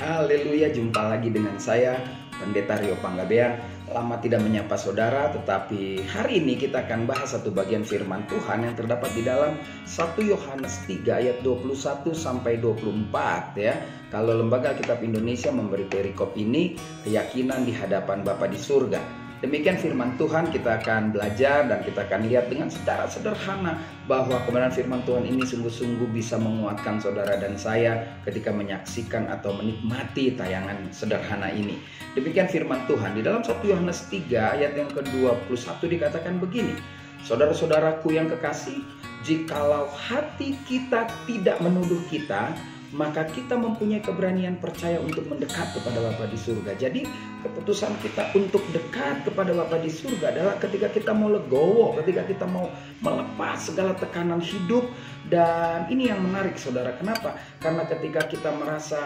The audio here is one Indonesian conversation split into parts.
Haleluya, jumpa lagi dengan saya, Pendeta Rio Panggabean. Lama tidak menyapa saudara, tetapi hari ini kita akan bahas satu bagian firman Tuhan yang terdapat di dalam 1 Yohanes 3 ayat 21 sampai 24 ya. Kalau Lembaga Alkitab Indonesia memberi perikop ini, keyakinan di hadapan Bapa di surga. Demikian firman Tuhan, kita akan belajar dan kita akan lihat dengan secara sederhana bahwa kebenaran firman Tuhan ini sungguh-sungguh bisa menguatkan saudara dan saya ketika menyaksikan atau menikmati tayangan sederhana ini. Demikian firman Tuhan di dalam 1 Yohanes 3 ayat yang ke-21 dikatakan begini. Saudara-saudaraku yang kekasih, jikalau hati kita tidak menuduh kita, maka kita mempunyai keberanian percaya untuk mendekat kepada Bapa di surga. Jadi keputusan kita untuk dekat kepada Bapa di surga adalah ketika kita mau legowo, ketika kita mau melepas segala tekanan hidup. Dan ini yang menarik saudara, kenapa? Karena ketika kita merasa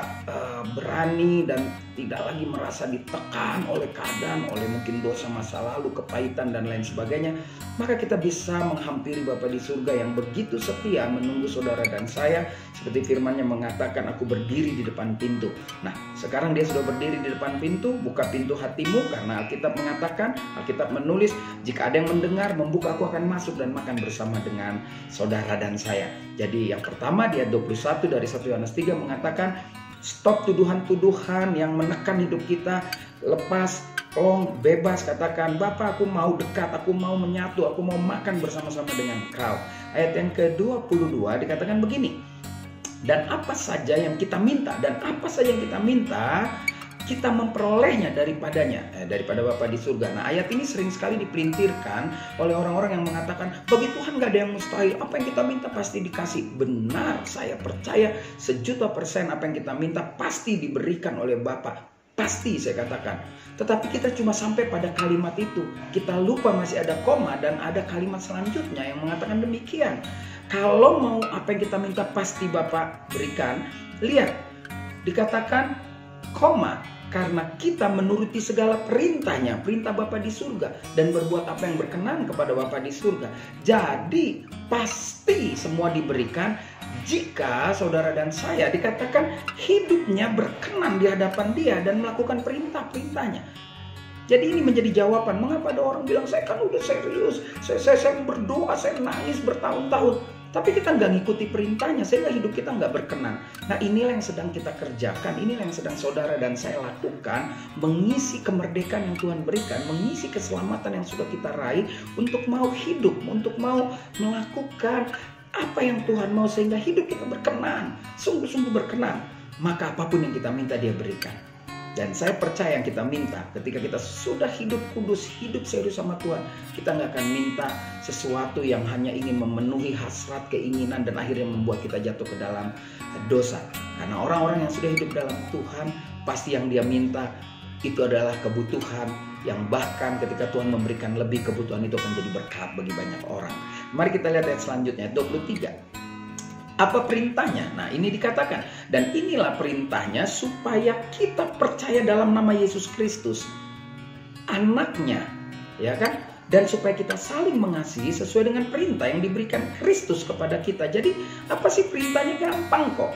berani dan tidak lagi merasa ditekan oleh keadaan, oleh mungkin dosa masa lalu, kepahitan dan lain sebagainya, maka kita bisa menghampiri Bapa di surga yang begitu setia menunggu saudara dan saya. Seperti firman-Nya mengatakan, aku berdiri di depan pintu. Nah, sekarang dia sudah berdiri di depan pintu. Buka pintu hatimu, karena Alkitab mengatakan, Alkitab menulis, jika ada yang mendengar, membuka, aku akan masuk dan makan bersama dengan saudara dan saya. Jadi yang pertama di ayat 21 dari 1 Yohanes 3 mengatakan, stop tuduhan-tuduhan yang menekan hidup kita. Lepas, tolong bebas, katakan, Bapa, aku mau dekat, aku mau menyatu, aku mau makan bersama-sama dengan Kau. Ayat yang ke-22 dikatakan begini, dan apa saja yang kita minta, kita memperolehnya daripada Bapa di surga. Nah, ayat ini sering sekali dipelintirkan oleh orang-orang yang mengatakan, bagi Tuhan gak ada yang mustahil, apa yang kita minta pasti dikasih. Benar, saya percaya 1.000.000% apa yang kita minta pasti diberikan oleh Bapa. Pasti, saya katakan. Tetapi kita cuma sampai pada kalimat itu. Kita lupa masih ada koma dan ada kalimat selanjutnya yang mengatakan demikian. Kalau mau apa yang kita minta pasti Bapa berikan. Lihat, dikatakan koma, karena kita menuruti segala perintahnya, perintah Bapa di surga, dan berbuat apa yang berkenan kepada Bapa di surga. Jadi pasti semua diberikan jika saudara dan saya dikatakan hidupnya berkenan di hadapan Dia dan melakukan perintah-perintahnya. Jadi ini menjadi jawaban mengapa ada orang bilang, saya kan udah serius, saya berdoa, saya nangis bertahun-tahun, tapi kita nggak ngikuti perintahnya, sehingga hidup kita nggak berkenan. Nah, inilah yang sedang kita kerjakan, inilah yang sedang saudara dan saya lakukan, mengisi kemerdekaan yang Tuhan berikan, mengisi keselamatan yang sudah kita raih, untuk mau hidup, untuk mau melakukan apa yang Tuhan mau, sehingga hidup kita berkenan, sungguh-sungguh berkenan. Maka apapun yang kita minta Dia berikan. Dan saya percaya yang kita minta, ketika kita sudah hidup kudus, hidup serius sama Tuhan, kita nggak akan minta sesuatu yang hanya ingin memenuhi hasrat, keinginan, dan akhirnya membuat kita jatuh ke dalam dosa. Karena orang-orang yang sudah hidup dalam Tuhan, pasti yang dia minta itu adalah kebutuhan, yang bahkan ketika Tuhan memberikan lebih, kebutuhan itu akan jadi berkat bagi banyak orang. Mari kita lihat ayat selanjutnya, 23. Apa perintahnya? Nah, ini dikatakan, dan inilah perintahnya supaya kita percaya dalam nama Yesus Kristus, anaknya, ya kan? Dan supaya kita saling mengasihi sesuai dengan perintah yang diberikan Kristus kepada kita. Jadi, apa sih perintahnya? Gampang kok.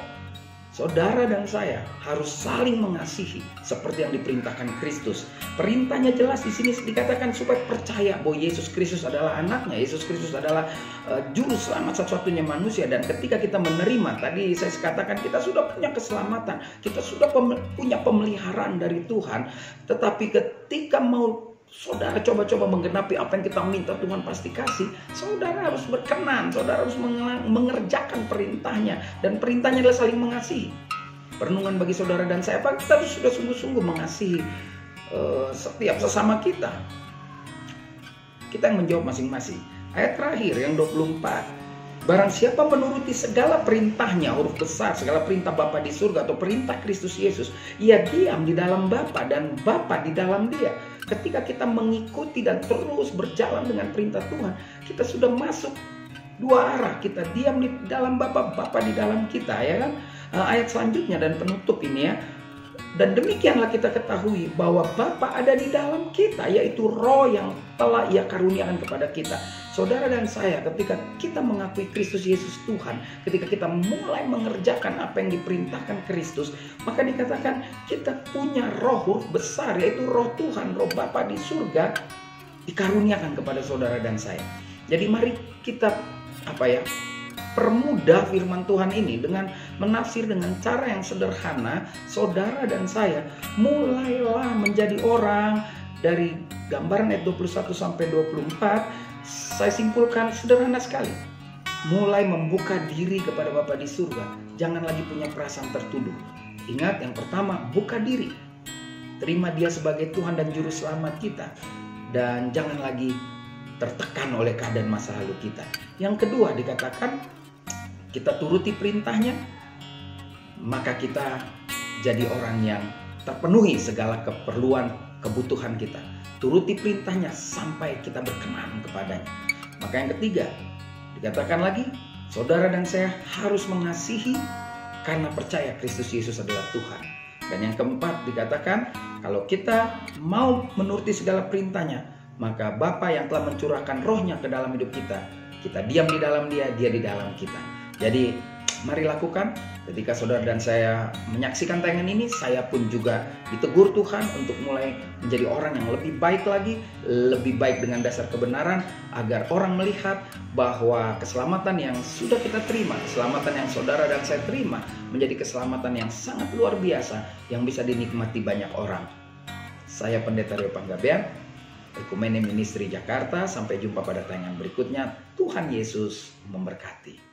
Saudara dan saya harus saling mengasihi seperti yang diperintahkan Kristus. Perintahnya jelas di sini dikatakan supaya percaya bahwa Yesus Kristus adalah anaknya, Yesus Kristus adalah juru selamat satu-satunya manusia. Dan ketika kita menerima, tadi saya katakan kita sudah punya keselamatan, kita sudah punya pemeliharaan dari Tuhan. Tetapi ketika mau saudara coba-coba menggenapi apa yang kita minta, Tuhan pasti kasih. Saudara harus berkenan, saudara harus mengerjakan perintahnya. Dan perintahnya adalah saling mengasihi. Perenungan bagi saudara dan saya, apa kita harus sudah sungguh-sungguh mengasihi setiap sesama kita. Kita yang menjawab masing-masing. Ayat terakhir yang 24. Barang siapa menuruti segala perintahnya, huruf besar, segala perintah Bapa di surga atau perintah Kristus Yesus, ia diam di dalam Bapa dan Bapa di dalam dia. Ketika kita mengikuti dan terus berjalan dengan perintah Tuhan, kita sudah masuk dua arah. Kita diam di dalam Bapa, Bapa di dalam kita, ya kan? Ayat selanjutnya dan penutup ini ya. Dan demikianlah kita ketahui bahwa Bapa ada di dalam kita, yaitu Roh yang telah Ia karuniakan kepada kita. saudara dan saya ketika kita mengakui Kristus Yesus Tuhan, ketika kita mulai mengerjakan apa yang diperintahkan Kristus, maka dikatakan kita punya roh besar, yaitu roh Tuhan, roh Bapa di surga, dikaruniakan kepada saudara dan saya. Jadi mari kita permudah firman Tuhan ini dengan menafsir dengan cara yang sederhana. Saudara dan saya mulailah menjadi orang. Dari gambaran ayat 21 sampai 24, saya simpulkan sederhana sekali. Mulai membuka diri kepada Bapa di surga. Jangan lagi punya perasaan tertuduh. Ingat, yang pertama, buka diri. Terima Dia sebagai Tuhan dan Juru Selamat kita. Dan jangan lagi tertekan oleh keadaan masa lalu kita. Yang kedua dikatakan, kita turuti perintahnya, maka kita jadi orang yang terpenuhi segala kebutuhan kita. Turuti perintahnya sampai kita berkenan kepadanya. Maka yang ketiga, dikatakan lagi, saudara dan saya harus mengasihi karena percaya Kristus Yesus adalah Tuhan. Dan yang keempat dikatakan, kalau kita mau menuruti segala perintahnya, maka Bapa yang telah mencurahkan rohnya ke dalam hidup kita, kita diam di dalam Dia, Dia di dalam kita. Jadi mari lakukan. Ketika saudara dan saya menyaksikan tayangan ini, saya pun juga ditegur Tuhan untuk mulai menjadi orang yang lebih baik lagi, lebih baik dengan dasar kebenaran, agar orang melihat bahwa keselamatan yang sudah kita terima, keselamatan yang saudara dan saya terima, menjadi keselamatan yang sangat luar biasa, yang bisa dinikmati banyak orang. Saya Pendeta Rio Panggabean, Ekumene Ministry Jakarta. Sampai jumpa pada tayangan berikutnya. Tuhan Yesus memberkati.